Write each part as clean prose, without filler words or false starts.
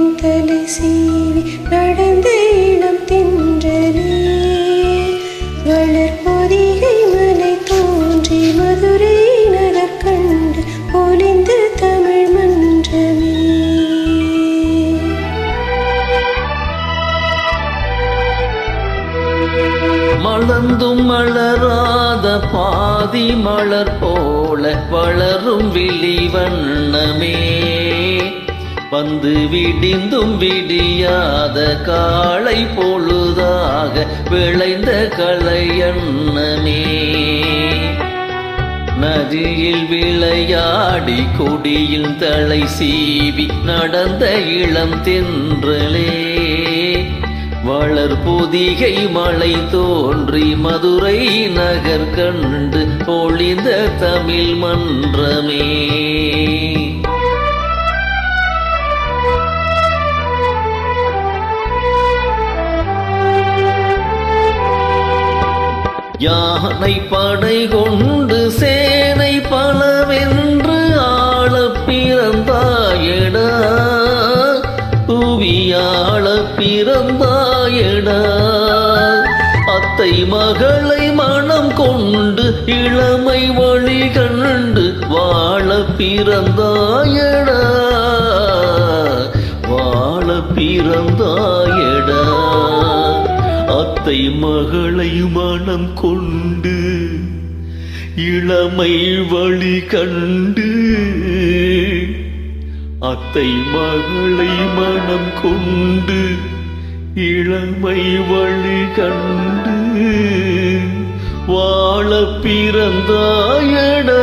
மலரின் தலை சீவி நடந்த இளம் தென்றலே வளர் பொதிகை மலை தோன்றி மதுரை நகர் கண்டு பொலிந்த தமிழ் மன்றமே. மலர்ந்தும் மலராத பாதி மலர் போல வளரும் விழிவண்ணமே வந்து விடிந்தும் விடியாத காலை பொழுதாக விளைந்த கலையண்ணமே. நதியில் விளையாடி கொடியில் தலை சீவி நடந்த இளம் தென்றலே வளர் பொதிகை மலை தோன்றி மதுரை நகர் கண்டு பொழிந்த தமிழ் மன்றமே. யானை படை கொண்டு சேனை பலவென்று ஆள பிறந்தாயடா புவியாள பிறந்தாயடா அத்தை மகளை மனம் கொண்டு இளமை வழி கண்டு வாழ பிறந்தாயடா வாழ பிறந்தாயடா அத்தை மகளை மனம் கொண்டு இளமை வழி கண்டு அத்தை மகளை மனம் கொண்டு இளமை வழி கண்டு வாழ பிறந்தாயடா.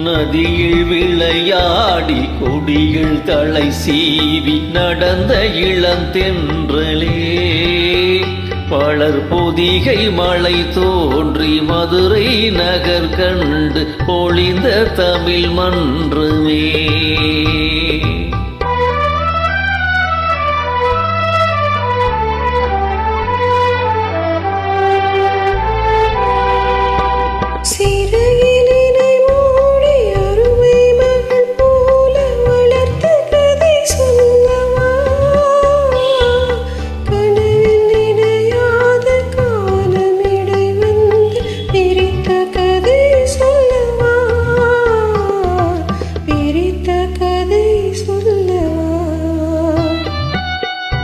நதியில் விளையாடி கொடியில் தலை சீவி நடந்த இளம் தென்றலே பலர் பொதிகை மலை தோன்றி மதுரை நகர் கண்டு பொழிந்த தமிழ் மன்றமே.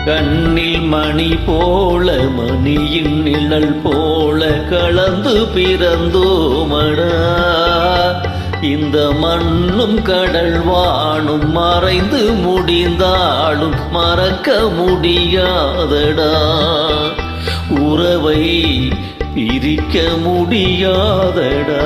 கண்ணில் மணி போல மணியின் நிழல் போல கலந்து பிறந்தோமடா இந்த மண்ணும் கடல் வானும் மறைந்து முடிந்தாலும் மறக்க முடியாதடா உறவை பிரிக்க முடியாதடா.